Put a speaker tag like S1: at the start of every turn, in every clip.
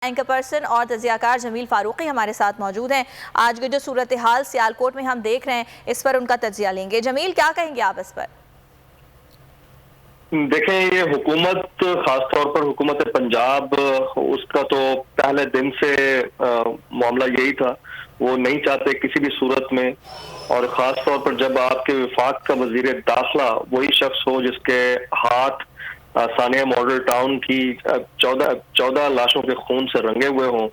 S1: Anchor person اور تجزیہ کار جمیل فاروقی ہمارے ساتھ موجود ہیں. آج کی جو صورتحال سیالکوٹ میں ہم دیکھ رہے ہیں اس پر ان کا تجزیہ لیں گے. جمیل، کیا کہیں گے آپ اس پر؟
S2: دیکھیں، یہ حکومت، خاص طور پر حکومت پنجاب، اس کا تو پہلے دن سے معاملہ یہی تھا. وہ نہیں چاہتے کسی بھی صورت میں، اور خاص طور پر جب آپ کے وفاق کا وزیر داخلہ وہی شخص ہو جس کے ہاتھ ثانیہ ماڈل ٹاؤن کی 14 لاشوں کے خون سے رنگے ہوئے ہوں،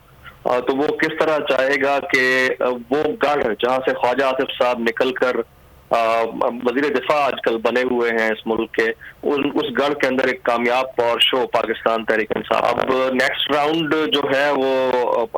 S2: تو وہ کس طرح چاہے گا کہ وہ گڑھ جہاں سے خواجہ آصف صاحب نکل کر وزیر دفاع آج کل بنے ہوئے ہیں اس ملک کے، اس گڑھ کے اندر ایک کامیاب پاور شو پاکستان تحریک انصاف. اب نیکسٹ راؤنڈ جو ہے وہ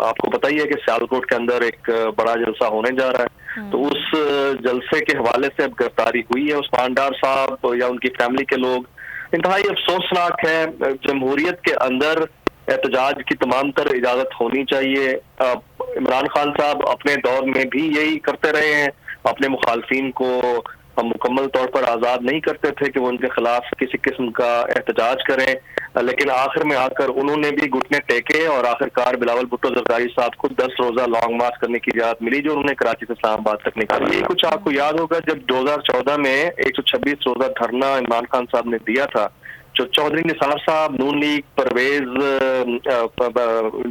S2: آپ کو پتہ ہی ہے کہ سیالکوٹ کے اندر ایک بڑا جلسہ ہونے جا رہا ہے. تو اس جلسے کے حوالے سے اب گرفتاری ہوئی ہے عثمان ڈار صاحب یا ان کی فیملی کے لوگ. انتہائی افسوسناک ہے. جمہوریت کے اندر احتجاج کی تمام تر اجازت ہونی چاہیے. عمران خان صاحب اپنے دور میں بھی یہی کرتے رہے ہیں، اپنے مخالفین کو مکمل طور پر آزاد نہیں کرتے تھے کہ وہ ان کے خلاف کسی قسم کا احتجاج کریں، لیکن آخر میں آ کر انہوں نے بھی گھٹنے ٹیکے اور آخر کار بلاول بھٹو زرداری صاحب کو 10 روزہ لانگ مارچ کرنے کی اجازت ملی، جو انہوں نے کراچی سے اسلام آباد تک نکالی. یہ کچھ آپ کو یاد ہوگا جب 2014 میں 126 روزہ دھرنا عمران خان صاحب نے دیا تھا، جو چودھری نثار صاحب، نون لیگ، پرویز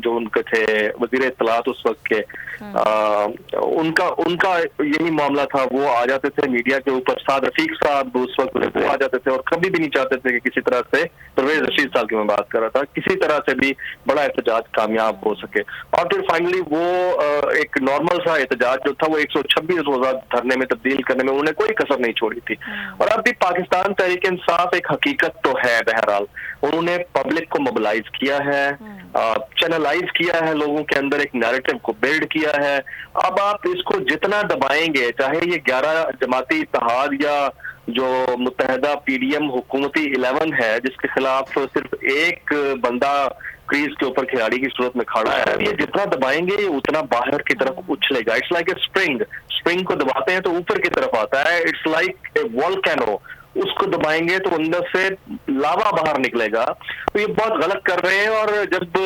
S2: جو ان کے تھے وزیر اطلاعات اس وقت کے، ان کا یہی معاملہ تھا. وہ آ جاتے تھے میڈیا کے اوپر، سعد رفیق صاحب اس وقت وہ آ جاتے تھے اور کبھی بھی نہیں چاہتے تھے کہ کسی طرح سے، پرویز رشید صاحب کی میں بات کر رہا تھا، کسی طرح سے بھی بڑا احتجاج کامیاب ہو سکے. اور پھر فائنلی وہ ایک نارمل سا احتجاج جو تھا وہ 126 روزہ دھرنے میں تبدیل کرنے میں انہوں نے کوئی کسر نہیں چھوڑی تھی. اور اب بھی پاکستان تحریک انصاف ایک حقیقت تو ہے. بہرحال انہوں نے پبلک کو موبلائز کیا ہے، چینلائز کیا ہے، لوگوں کے اندر ایک نیریٹو کو بلڈ کیا ہے. اب آپ اس کو جتنا دبائیں گے، چاہے یہ 11 جماعتی اتحاد یا جو متحدہ پی ڈی ایم حکومتی 11 ہے جس کے خلاف صرف ایک بندہ کریز کے اوپر کھلاڑی کی صورت میں کھڑا ہے، یہ جتنا دبائیں گے یہ اتنا باہر کی طرف اچھلے گا. اٹس لائک اے اسپرنگ کو دباتے ہیں تو اوپر کی طرف آتا ہے. اٹس لائک اے والکینو، اس کو دبائیں گے تو اندر سے لاوا باہر نکلے گا. تو یہ بہت غلط کر رہے ہیں. اور جب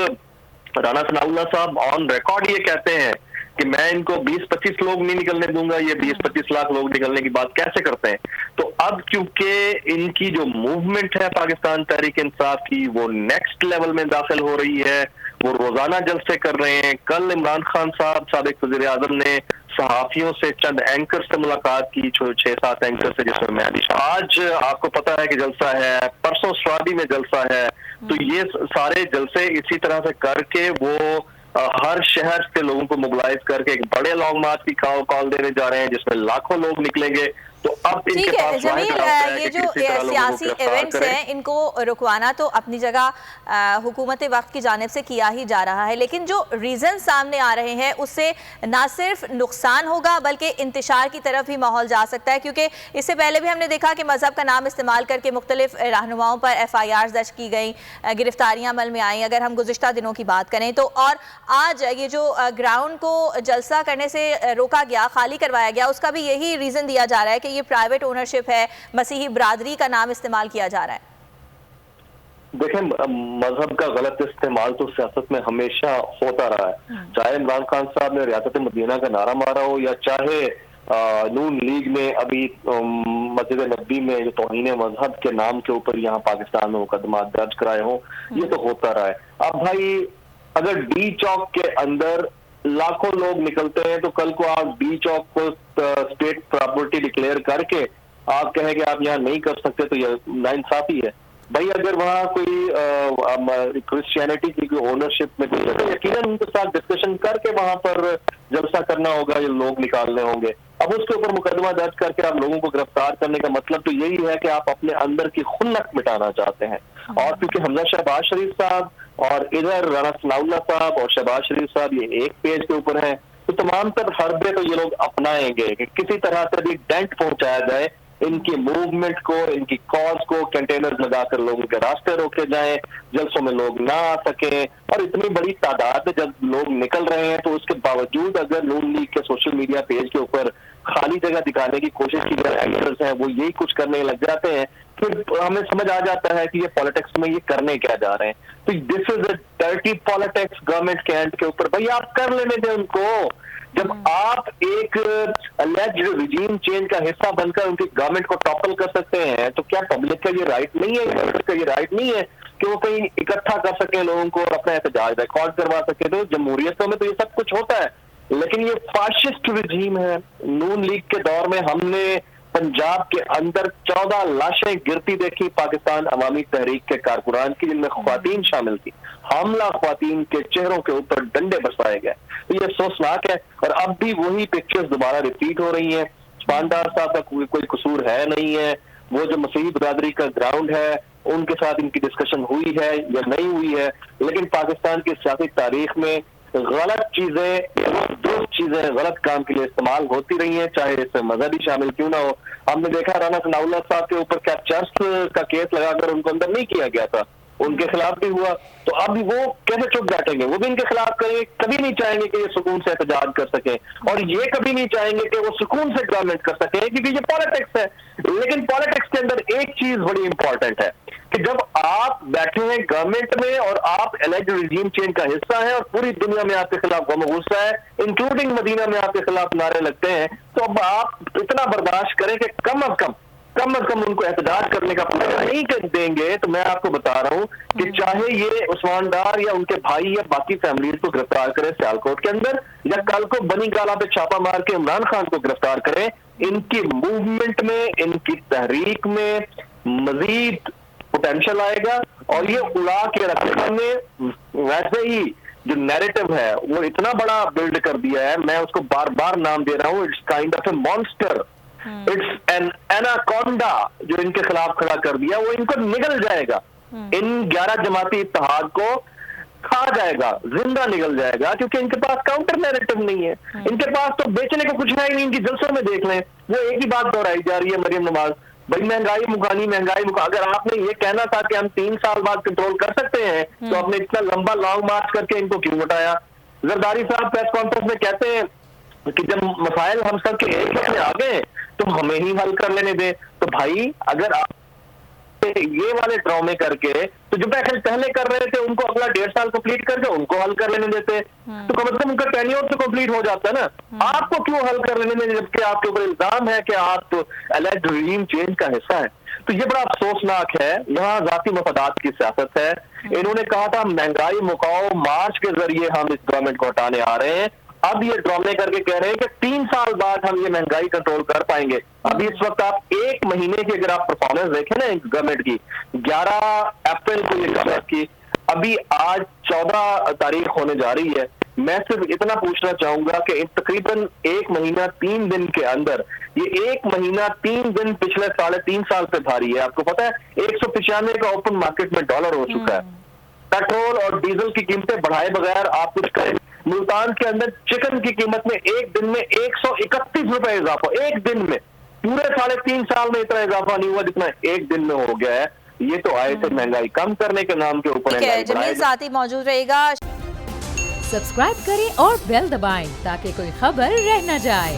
S2: رانا ثناء اللہ صاحب آن ریکارڈ یہ کہتے ہیں کہ میں ان کو 20-25 لوگ نہیں نکلنے دوں گا، یہ 20-25 لاکھ لوگ نکلنے کی بات کیسے کرتے ہیں؟ تو اب کیونکہ ان کی جو موومنٹ ہے پاکستان تحریک انصاف کی وہ نیکسٹ لیول میں داخل ہو رہی ہے. وہ روزانہ جلسے کر رہے ہیں. کل عمران خان صاحب سابق وزیر اعظم نے صحافیوں سے، چند اینکر سے ملاقات کی، 6-7 اینکر سے، جس میں آج آپ کو پتا ہے کہ جلسہ ہے، پرسوں سوادی میں جلسہ ہے. تو یہ سارے جلسے اسی طرح سے کر کے وہ ہر شہر سے لوگوں کو موبلائز کر کے ایک بڑے لانگ مارچ کی کال دینے جا رہے ہیں جس میں لاکھوں لوگ نکلیں گے. تو اب ان کے پاس
S1: جمیل، یہ جو سیاسی ایونٹس ہیں ان کو رکوانا تو اپنی جگہ حکومت وقت کی جانب سے کیا ہی جا رہا ہے، لیکن جو ریزن سامنے آ رہے ہیں اس سے نہ صرف نقصان ہوگا بلکہ انتشار کی طرف بھی ماحول جا سکتا ہے. کیونکہ اس سے پہلے بھی ہم نے دیکھا کہ مذہب کا نام استعمال کر کے مختلف رہنماؤں پر FIR درج کی گئیں، گرفتاریاں عمل میں آئیں اگر ہم گزشتہ دنوں کی بات کریں تو. اور آج یہ جو گراؤنڈ کو جلسہ کرنے سے روکا گیا، خالی کروایا گیا، اس کا بھی یہی ریزن دیا جا رہا ہے کہ یہ پرائیویٹ اونرشپ ہے، مسیحی برادری کا نام استعمال کیا جا رہا ہے.
S2: دیکھیں، مذہب کا غلط استعمال تو سیاست میں ہمیشہ ہوتا رہا ہے. چاہے عمران خان صاحب نے ریاست مدینہ کا نعرہ مارا ہو یا چاہے نون لیگ نے ابھی مسجد نبی میں جو توہین مذہب کے نام کے اوپر یہاں پاکستان میں مقدمات درج کرائے ہوں، یہ تو ہوتا رہا ہے. اب بھائی اگر ڈی چوک کے اندر لاکھوں لوگ نکلتے ہیں تو کل کو آپ ڈی چوک کو اسٹیٹ پراپرٹی ڈکلیئر کر کے آپ کہیں کہ آپ یہاں نہیں کر سکتے تو یہ ناانصافی ہے. بھائی اگر وہاں کوئی کرسچینٹی کی کوئی اونرشپ میں کوئی تو یقیناً ان کے ساتھ ڈسکشن کر کے وہاں پر جلسہ کرنا ہوگا، یہ لوگ نکالنے ہوں گے. اب اس کے اوپر مقدمہ درج کر کے آپ لوگوں کو گرفتار کرنے کا مطلب تو یہی ہے کہ آپ اپنے اندر کی خنک مٹانا چاہتے ہیں. اور کیونکہ حمزہ شہباز شریف صاحب اور ادھر رانا ثناء اللہ صاحب اور شہباز شریف صاحب یہ ایک پیج کے اوپر ہیں، تو تمام تر حربے تو یہ لوگ اپنائیں گے کہ کسی طرح سے بھی ڈینٹ پہنچایا جائے ان کی موومنٹ کو، ان کی کاز کو. کنٹینرز لگا کر لوگوں کے راستے روکے جائیں، جلسوں میں لوگ نہ آ سکیں. اور اتنی بڑی تعداد میں جب لوگ نکل رہے ہیں تو اس کے باوجود اگر نون لیگ کے سوشل میڈیا پیج کے اوپر خالی جگہ دکھانے کی کوشش کی جائے، اینکرز ہیں وہ یہی کچھ کرنے لگ جاتے ہیں پھر ہمیں سمجھ آ جاتا ہے کہ یہ پالیٹکس میں یہ کرنے کیا جا رہے ہیں. تو دس از اے ڈرٹی پالیٹکس گورنمنٹ کے اینڈ کے اوپر. بھائی آپ کر لینے دیں ان کو. جب آپ ایک اللیجڈ ریجیم چینج کا حصہ بن کر ان کی گورنمنٹ کو ٹاپل کر سکتے ہیں تو کیا پبلک کا یہ رائٹ نہیں ہے, گورنمنٹ کا یہ رائٹ نہیں ہے کہ وہ کہیں اکٹھا کر سکیں لوگوں کو اور اپنا احتجاج ریکارڈ کروا سکے؟ تو جمہوریتوں میں تو یہ سب کچھ ہوتا ہے, لیکن یہ فاشسٹ رجیم ہے. نون لیگ کے دور میں ہم نے پنجاب کے اندر 14 لاشیں گرتی دیکھی پاکستان عوامی تحریک کے کارکنان کی, جن میں خواتین شامل تھی. حاملہ خواتین کے چہروں کے اوپر ڈنڈے برسائے گئے. یہ افسوسناک ہے, اور اب بھی وہی پکچرز دوبارہ ریپیٹ ہو رہی ہیں. عثمان صاحب کا کوئی قصور ہے نہیں ہے. وہ جو مسیحی برادری کا گراؤنڈ ہے ان کے ساتھ ان کی ڈسکشن ہوئی ہے یا نہیں ہوئی ہے, لیکن پاکستان کی سیاسی تاریخ میں غلط چیزیں, درست چیزیں غلط کام کے لیے استعمال ہوتی رہی ہیں, چاہے اس میں مذہبی شامل کیوں نہ ہو. ہم نے دیکھا رانا ثناء اللہ صاحب کے اوپر کیا چرچ کا کیس لگا کر ان کو اندر نہیں کیا گیا تھا, ان کے خلاف بھی ہوا. تو اب وہ کیسے چپ بیٹھیں گے؟ وہ بھی ان کے خلاف کریں گے. کبھی نہیں چاہیں گے کہ یہ سکون سے احتجاج کر سکیں, اور یہ کبھی نہیں چاہیں گے کہ وہ سکون سے گورنمنٹ کر سکیں, کیونکہ یہ پالیٹکس ہے. لیکن پالیٹکس کے اندر ایک چیز بڑی امپورٹنٹ ہے کہ جب آپ بیٹھے ہیں گورنمنٹ میں اور آپ الیجڈ ریجیم چینج کا حصہ ہیں اور پوری دنیا میں آپ کے خلاف غم و غصہ ہے, انکلوڈنگ مدینہ میں آپ کے خلاف نعرے لگتے ہیں, تو اب آپ اتنا برداشت کریں کہ کم از کم ان کو احتجاج کرنے کا پورا نہیں دیں گے. تو میں آپ کو بتا رہا ہوں کہ چاہے یہ عثمان ڈار یا ان کے بھائی یا باقی فیملیز کو گرفتار کرے سیالکوٹ کے اندر, یا کل کو بنی گالا پہ چھاپا مار کے عمران خان کو گرفتار کریں, ان کی موومنٹ میں, ان کی تحریک میں مزید پوٹینشل آئے گا. اور یہ اڑا کے رکھنے میں ویسے ہی جو نیریٹو ہے وہ اتنا بڑا بلڈ کر دیا ہے, میں اس کو بار بار نام دے رہا ہوں, it's kind of a monster, it's an anaconda جو ان کے خلاف کھڑا کر دیا. وہ ان کو نگل جائے گا, ان 11 جماعتی اتحاد کو کھا جائے گا, زندہ نگل جائے گا, کیونکہ ان کے پاس کاؤنٹر نیریٹو نہیں ہے. ان کے پاس تو بیچنے کو کچھ ہے ہی نہیں. ان کی جلسوں میں دیکھ لیں وہ ایک ہی بات دہرائی جا رہی ہے, مریم نواز, بھائی مہنگائی مکانی. اگر آپ نے یہ کہنا تھا کہ ہم 3 سال بعد کنٹرول کر سکتے ہیں تو آپ نے اتنا لمبا لانگ مارچ کر کے ان کو کیوں ہٹایا؟ زرداری صاحب پریس کانفرنس میں کہتے ہیں کہ جب مسائل ہم سب کے ایک میں آ گئے تو ہمیں ہی حل کر لینے دیں. تو بھائی اگر آپ یہ والے ڈرامے کر کے تو جو پہلے کر رہے تھے ان کو اگلا 1.5 سال کمپلیٹ کر کے ان کو حل کر لینے دیتے, تو کم از کم ان کا ٹینیور تو کمپلیٹ ہو جاتا ہے نا. آپ کو کیوں حل کر لینے دیں جبکہ آپ کے اوپر الزام ہے کہ آپ الیجڈ ریجیم چینج کا حصہ ہیں؟ تو یہ بڑا افسوسناک ہے. یہاں ذاتی مفادات کی سیاست ہے. انہوں نے کہا تھا مہنگائی مکاؤ مارچ کے ذریعے ہم اس گورنمنٹ کو ہٹانے آ رہے ہیں. اب یہ ڈرامے کر کے کہہ رہے ہیں کہ 3 سال بعد ہم یہ مہنگائی کنٹرول کر پائیں گے. ابھی اس وقت آپ 1 مہینے کی اگر آپ پرفارمنس دیکھیں نا گورنمنٹ کی, 11 اپریل کو یہ گورنمنٹ کی, ابھی آج 14 تاریخ ہونے جا رہی ہے. میں صرف اتنا پوچھنا چاہوں گا کہ تقریباً 1 مہینہ 3 دن کے اندر, یہ 1 مہینہ 3 دن پچھلے 3.5 سال سے بھاری ہے. آپ کو پتا ہے 195 کا اوپن مارکیٹ میں ڈالر ہو چکا ہے. پیٹرول اور ڈیزل کی قیمتیں بڑھائے بغیر آپ کچھ کریں. ملتان کے اندر چکن کی قیمت میں ایک دن میں 131 روپے اضافہ, ایک دن میں. پورے 3.5 سال میں اتنا اضافہ نہیں ہوا جتنا ایک دن میں ہو گیا ہے. یہ تو آئے تھے مہنگائی کم کرنے کے نام کے اوپر.
S1: جمیل ساتھی موجود رہے گا.
S3: سبسکرائب کریں اور بیل دبائیں تاکہ کوئی خبر رہ نہ جائے.